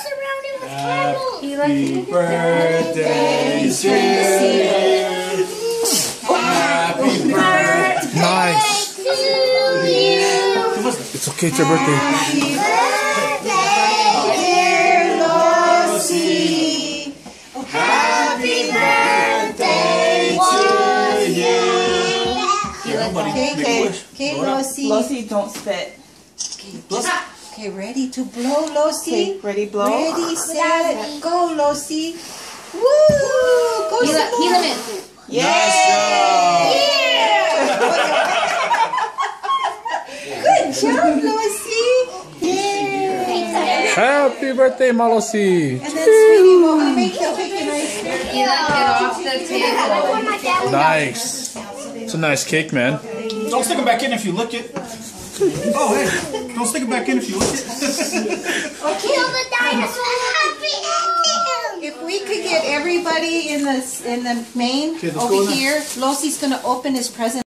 surrounded with candles. Happy birthday to you. Happy birthday. Nice. To you. It's okay, it's your birthday. Happy birthday, dear Lucy. Happy birthday to you. Okay, Lucy. Lucy, don't spit. Okay, ready to blow, Lucy. Okay, ready, blow. Ready, set, go, Lucy. Woo! Go, Helaman. Yeah. Good job, Lucy. Happy birthday, Malosi. And then, sweetie, we'll make the chicken ice cream. Get off the table. Nice. It's a nice cake, man. Don't stick it back in if you lick it. Oh, hey. Don't stick it back in if you lick it. Kill the dinosaur. Happy ending. If we could get everybody in the main Okay, let's go over now. here, Lucy's gonna open his present.